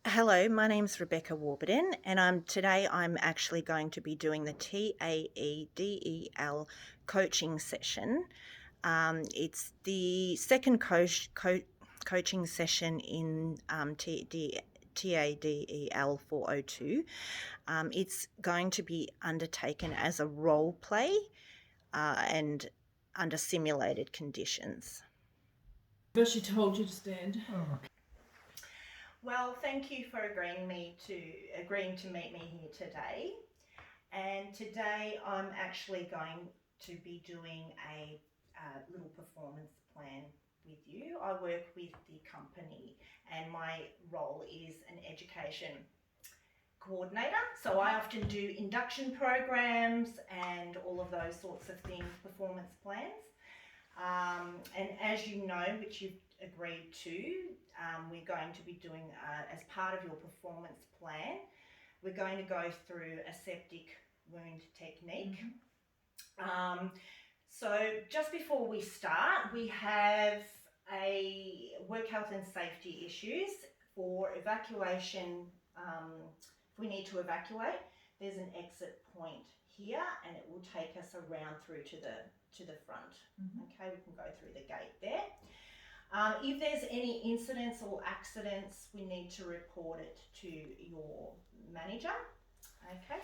Hello, my name's Rebecca Warburton, and today I'm actually going to be doing the TAEDEL coaching session. It's the second coaching session in TADEL 402. It's going to be undertaken as a role play and under simulated conditions. But she told you to stand. Well, thank you for agreeing to meet me here today. And today I'm actually going to be doing a little performance plan with you. I work with the company and my role is an education coordinator. So I often do induction programs and all of those sorts of things, performance plans. And as you know, which you've agreed to, we're going to be doing, as part of your performance plan, we're going to go through a septic wound technique. So just before we start, we have a work health and safety issues for evacuation. If we need to evacuate, there's an exit point here and it will take us around through to the front. Okay, we can go through the gate there. If there's any incidents or accidents, we need to report it to your manager. Okay.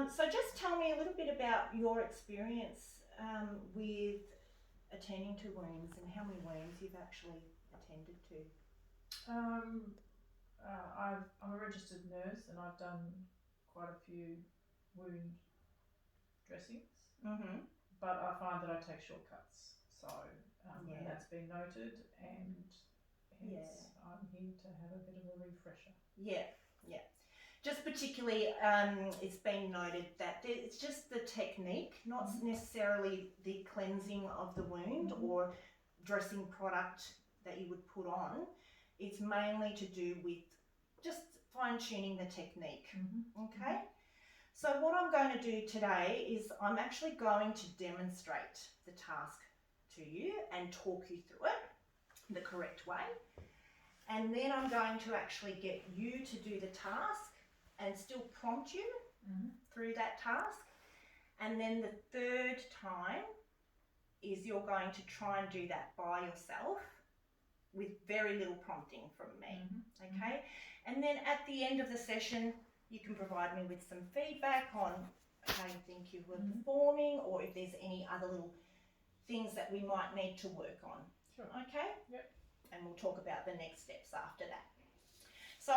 So just tell me a little bit about your experience with attending to wounds and how many wounds you've actually attended to. I'm a registered nurse and I've done quite a few wound dressings, but I find that I take shortcuts. So and that's been noted, and hence I'm here to have a bit of a refresher. Yeah. Just particularly, it's been noted that it's just the technique, not necessarily the cleansing of the wound or dressing product that you would put on. It's mainly to do with just fine-tuning the technique. Okay. So what I'm going to do today is I'm actually going to demonstrate the task to you and talk you through it the correct way. And then I'm going to actually get you to do the task and still prompt you through that task. And then the third time is you're going to try and do that by yourself with very little prompting from me. Okay? And then at the end of the session, you can provide me with some feedback on how you think you were performing, or if there's any other little things that we might need to work on. Sure. Okay? Yep. And we'll talk about the next steps after that. So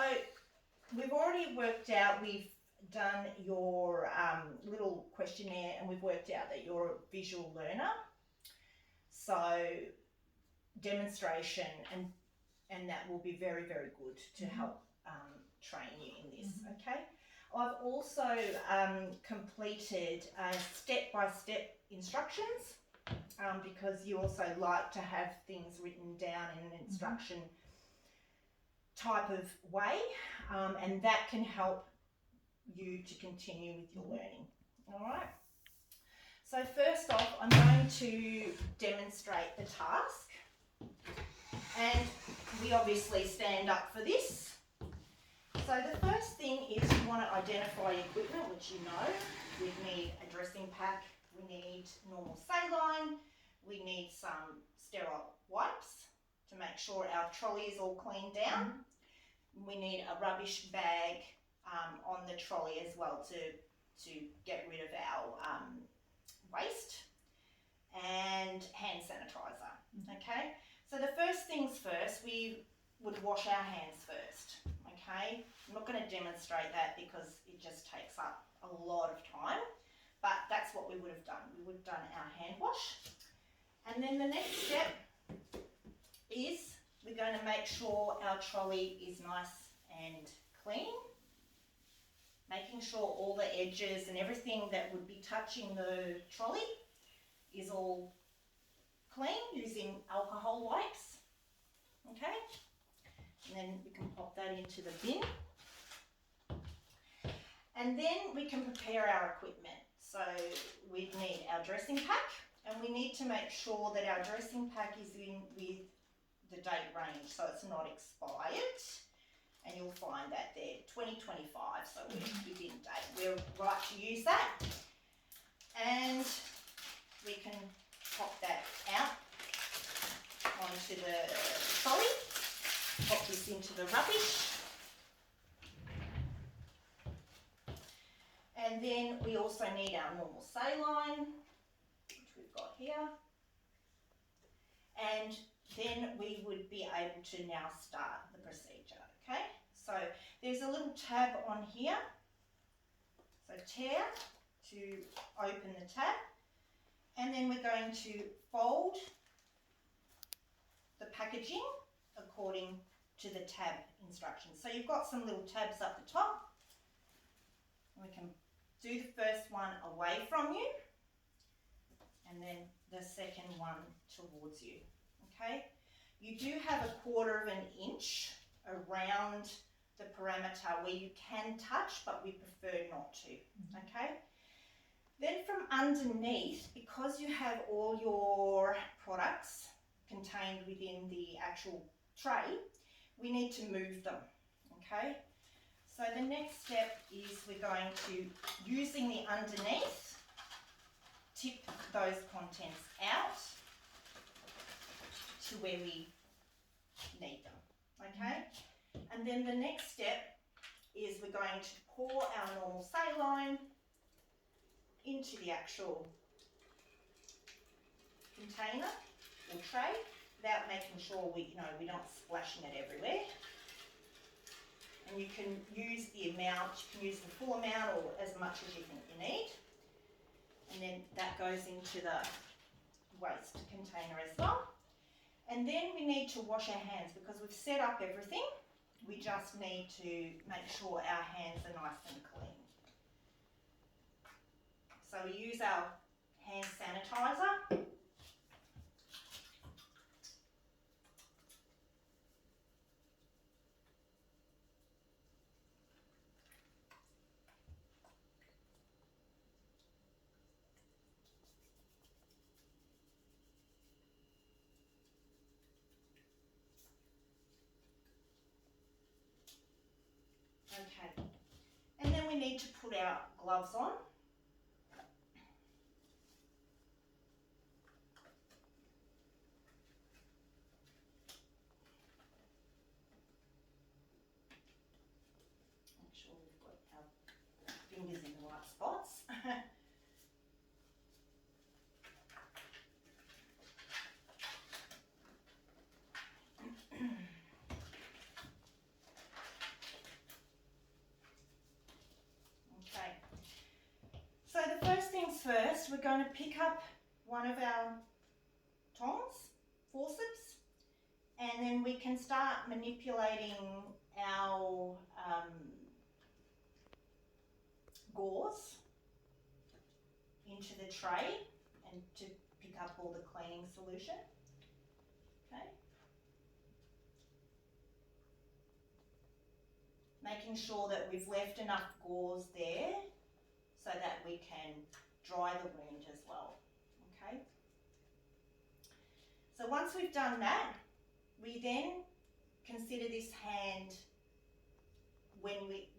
we've already worked out, we've done your little questionnaire and we've worked out that you're a visual learner. So demonstration and that will be very, very good to help train you in this, okay? I've also completed step-by-step instructions because you also like to have things written down in an instruction type of way, and that can help you to continue with your learning. All right. So first off, I'm going to demonstrate the task, and we obviously stand up for this. So the first thing is you want to identify equipment, which you know. We need a dressing pack, we need normal saline, we need some sterile wipes to make sure our trolley is all cleaned down. We need a rubbish bag on the trolley as well to get rid of our waste, and hand sanitizer. Okay, so the first things first, we would wash our hands first. Okay, I'm not going to demonstrate that because it just takes up a lot of time, but that's what we would have done. We would have done our hand wash, and then the next step is we're going to make sure our trolley is nice and clean, making sure all the edges and everything that would be touching the trolley is all clean using alcohol wipes. Okay, and then we can pop that into the bin, and then we can prepare our equipment. So we need our dressing pack, and we need to make sure that our dressing pack is in with the date range, so it's not expired. And you'll find that there, 2025, so we're within date. We're right to use that. And we can pop that out onto the trolley, pop this into the rubbish. And then we also need our normal saline, which we've got here. And then we would be able to now start the procedure, okay? So there's a little tab on here. So tear to open the tab. And then we're going to fold the packaging according to the tab instructions. So you've got some little tabs up the top. We can do the first one away from you and then the second one towards you, okay? You do have 1/4 inch around the parameter where you can touch, but we prefer not to, okay? Then from underneath, because you have all your products contained within the actual tray, we need to move them, okay? So the next step is we're going to, using the underneath, tip those contents out to where we need them, okay? And then the next step is we're going to pour our normal saline into the actual container or tray without making sure we're not splashing it everywhere. And you can use the amount, you can use the full amount or as much as you think you need. And then that goes into the waste container as well. And then we need to wash our hands because we've set up everything. We just need to make sure our hands are nice and clean. So we use our hand sanitizer. Okay, and then we need to put our gloves on. Make sure we've got our fingers in the right spots. So the first things first, we're going to pick up one of our tongs, forceps, and then we can start manipulating our gauze into the tray and to pick up all the cleaning solution. Okay. Making sure that we've left enough gauze there so that we can dry the wound as well, okay? So once we've done that, we then consider this hand, when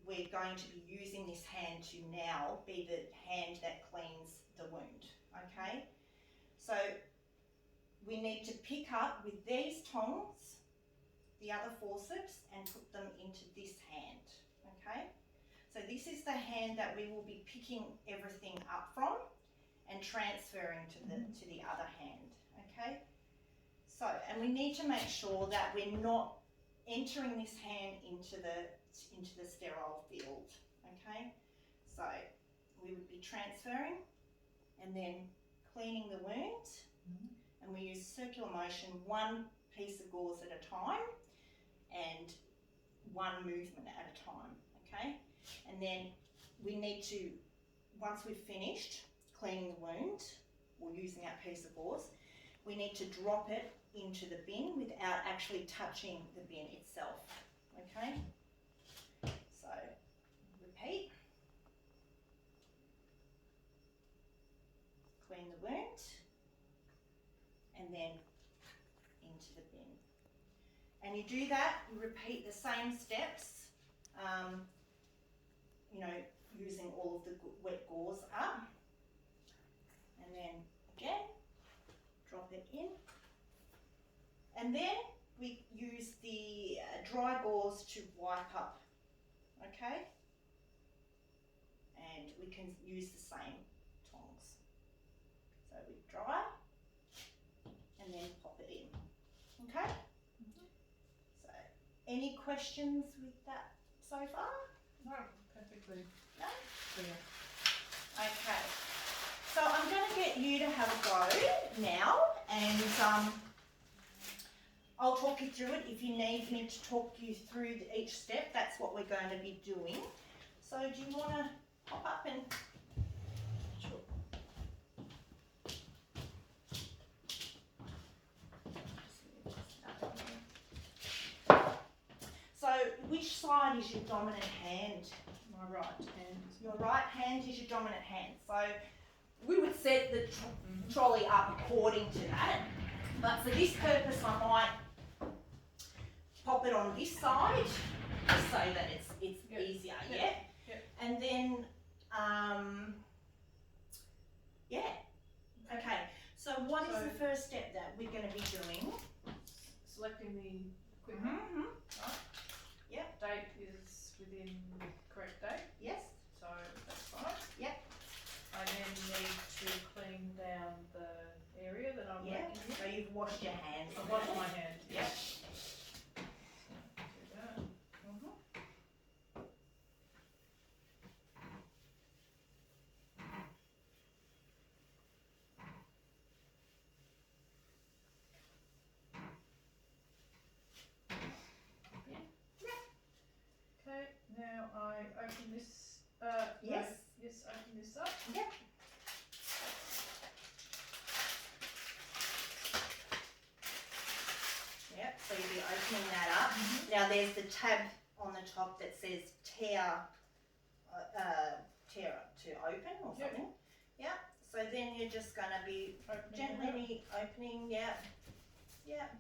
we're going to be using this hand to now be the hand that cleans the wound, okay? So we need to pick up with these tongs the other forceps and put them into this hand, okay? So this is the hand that we will be picking everything up from and transferring to the other hand, okay? So, and we need to make sure that we're not entering this hand into the sterile field, okay? So we would be transferring and then cleaning the wound, and we use circular motion, one piece of gauze at a time and one movement at a time, okay? And then we need to, once we've finished cleaning the wound or using our piece of gauze, we need to drop it into the bin without actually touching the bin itself, okay? So, repeat. Clean the wound and then into the bin. And you do that, you repeat the same steps you know, using all of the wet gauze up. And then again, drop it in. And then we use the dry gauze to wipe up, okay? And we can use the same tongs. So we dry and then pop it in, okay? So any questions with that so far? No, perfectly No? clear. Okay. So I'm going to get you to have a go now, and I'll talk you through it. If you need me to talk you through each step, that's what we're going to be doing. So do you want to pop up and... Sure. So which side is your dominant hand? My right hand. Your right hand is your dominant hand. So we would set the trolley up according to that. But for this purpose, I might pop it on this side just so that it's Yep. easier, Yep. yeah? Yep. And then, yeah. Okay, so what is the first step that we're going to be doing? Selecting the equipment. Mm-hmm. Right. Yep. Date is within the correct date, Yes. so that's fine. Yep. I then need to clean down the area that I'm Yeah. working in. So you've washed your hands. I've washed my hand. Yep. Do that. Okay, now I open this. Yes. No, yes, open this up. Yep. Yep, so you'll be opening that up. Now there's the tab on the top that says tear to open or Yep. something. Yep. So then you're just going to be gently opening. Yep. Yep.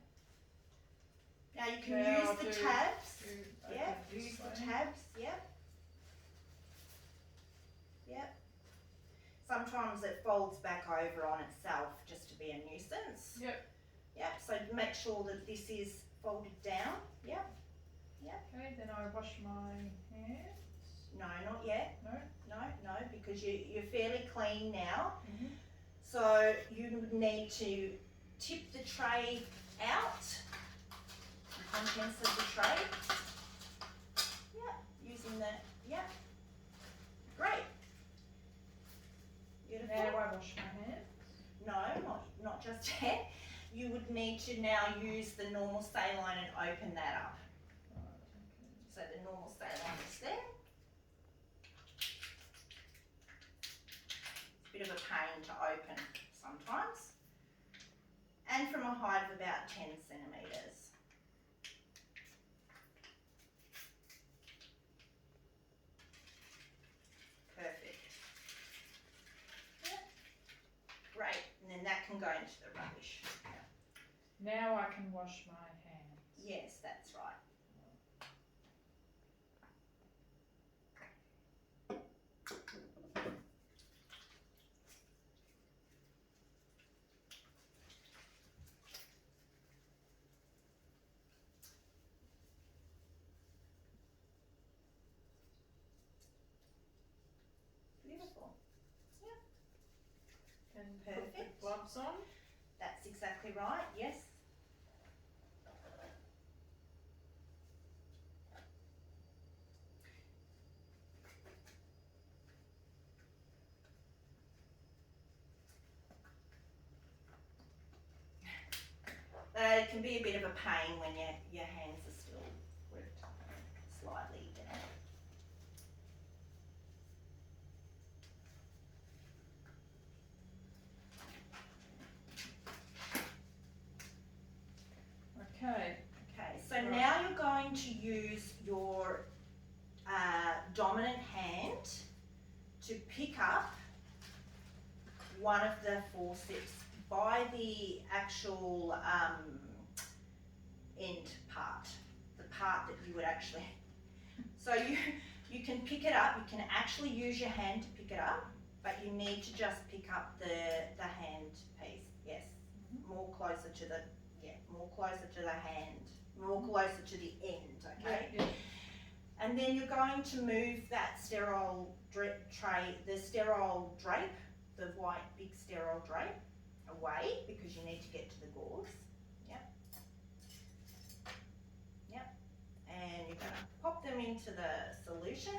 Now you can Now use I'll the do- tabs. open Yep. this Use the way. tabs. Yep. Yep. Sometimes it folds back over on itself just to be a nuisance. Yep. Yep, so make sure that this is folded down. Yep. Okay, then I wash my hands. No, not yet. No. No, because you're fairly clean now. Mhm. So you would need to tip the tray out, the contents of the tray. Yep, using the, yep. Great. Beautiful. Now I wash my hands. No, not just yet. You would need to now use the normal saline and open that up. Right, okay. So the normal saline is there. It's a bit of a pain to open sometimes. And from a height of about 10 centimetres. Perfect. Yep. Great, and then that can go into the rubbish. Now I can wash my hands. Yes, that's right. Beautiful. And put the Perfect. gloves on. That's exactly right, yes. It can be a bit of a pain when your hands are still gripped slightly down. Okay. Okay, so now you're going to use your dominant hand to pick up one of the forceps by the actual end part, the part that you would actually So you can pick it up. You can actually use your hand to pick it up, but you need to just pick up the hand piece. Yes, more closer to the hand, more closer to the end. Okay. Yeah. And then you're going to move that sterile tray, the sterile drape, the white big sterile drape, away because you need to get to the gauze. Yep. Yep. And you're going to pop them into the solution.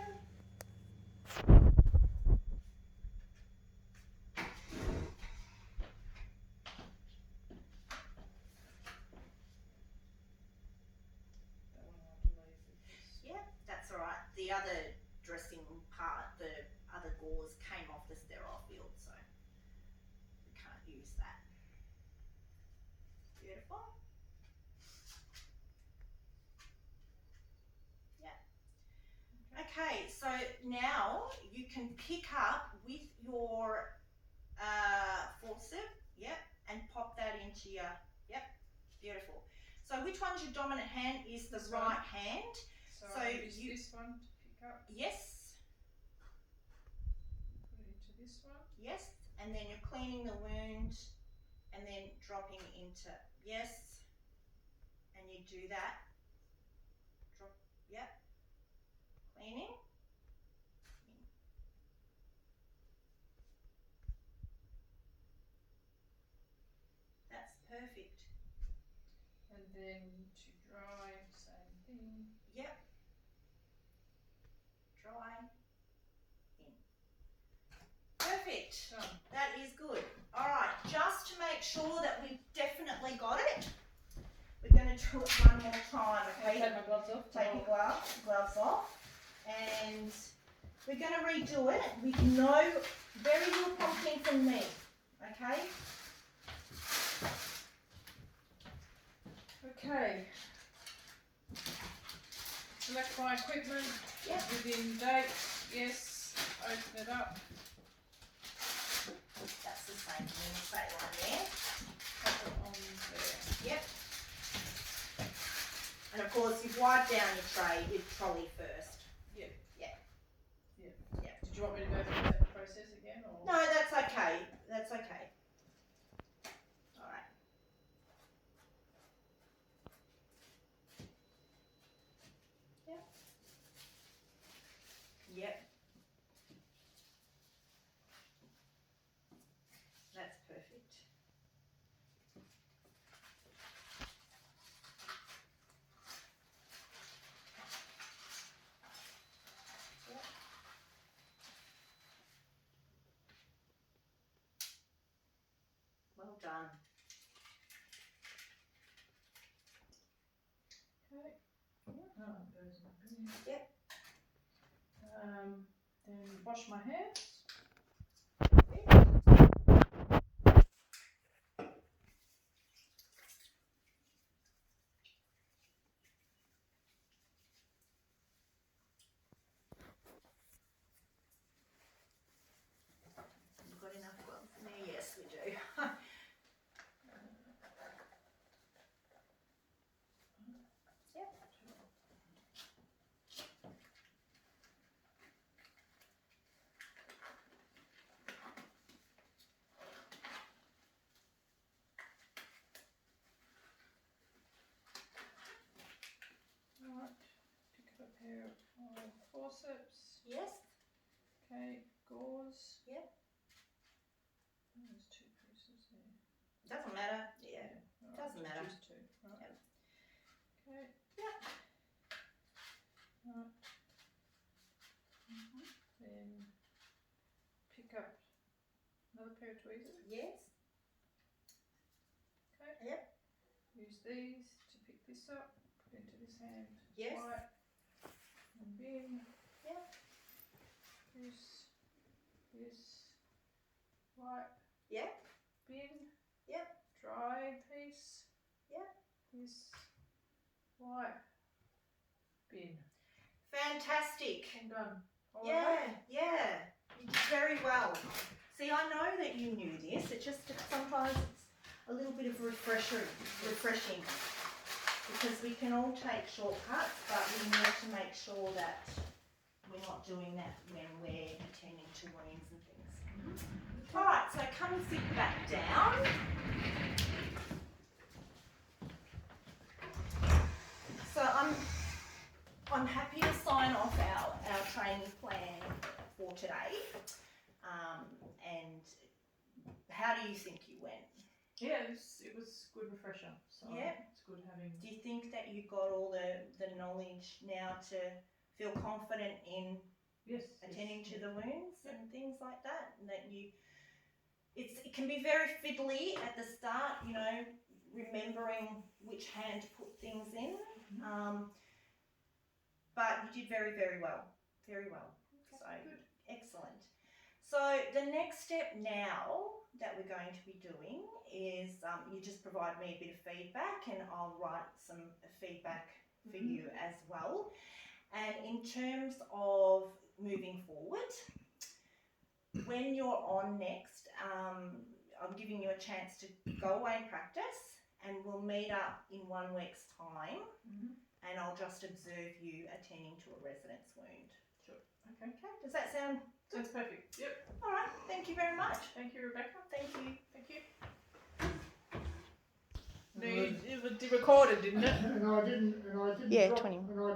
Yeah, that's all right. The other dressing part, the other gauze came off the sterile field, so we can't use that. Beautiful. Yeah. Okay, so now you can pick up with your forceps, yep, and pop that into your, yep, beautiful. So which one's your dominant hand? Is the right hand. So use this one to pick up. Yes. Put it into this one. Yes, and then you're cleaning the wound and then dropping into, yes, and you do that. Drop, yep, cleaning. That's perfect. And then to dry, same thing. Yep. Dry. In. Perfect. Done. That is good. All right, just to make sure that we've definitely got it, we're going to do it one more time. Okay. Take my gloves off. Take your gloves off, and we're going to redo it with no very little prompting from me. Okay. Okay. Select my equipment. Yep. Within date. Yes. Open it up. That's the same thing. Say one there. Pop it on there. Yep. And of course, you've wiped down your tray with trolley first. Yeah. Yeah. Yeah. Yeah. Did you want me to go through that process again, or? No, that's okay. That's okay. All right. Yep. Yep. That's perfect. Yep. Well done. Okay. Oh, there's my bin. Yep. Then wash my hands. You've got enough gloves in there? Yes, we do. Yep. Alright. Pick up a pair of forceps. Yes. Okay. Gauze. Yep. Oh, there's two pieces there. Doesn't matter. Yeah. Alright, Doesn't matter. Just two. Right. Yep. Okay. Yep. Right. Then pick up another pair of tweezers. Yes. Okay. Yep. Use these to pick this up. Put into this hand. Yes. White. And bin. Yep. This. Wipe. Yep. Bin. Yep. Dry piece. Yep. This. Wipe. Bin. Fantastic. I'm done. All Yeah, right. yeah. You did very well. See, I know that you knew this. It just sometimes it's a little bit of refreshing. because we can all take shortcuts, but we need to make sure that we're not doing that when we're attending to wounds and things. Alright, so come and sit back down. So I'm happy to sign off our training plan for today. And how do you think you went? Yeah, it was good refresher. So Yeah. it's good having. Do you think that you got all the knowledge now to feel confident in attending to the wounds and things like that? And that it can be very fiddly at the start, you know, remembering which hand to put things in. But you did very, very well. Very well. So good. Excellent. So the next step now that we're going to be doing is you just provide me a bit of feedback and I'll write some feedback for you as well. And in terms of moving forward, when you're on next, I'm giving you a chance to go away and practice, and we'll meet up in 1 week's time, and I'll just observe you attending to a resident's wound. Sure. Okay. Okay. Does that sound good? Sounds perfect. Yep. All right. Thank you very much. Thank you, Rebecca. Thank you. Thank you. No, it was recorded, didn't it? And I didn't Yeah, drop, 20. and I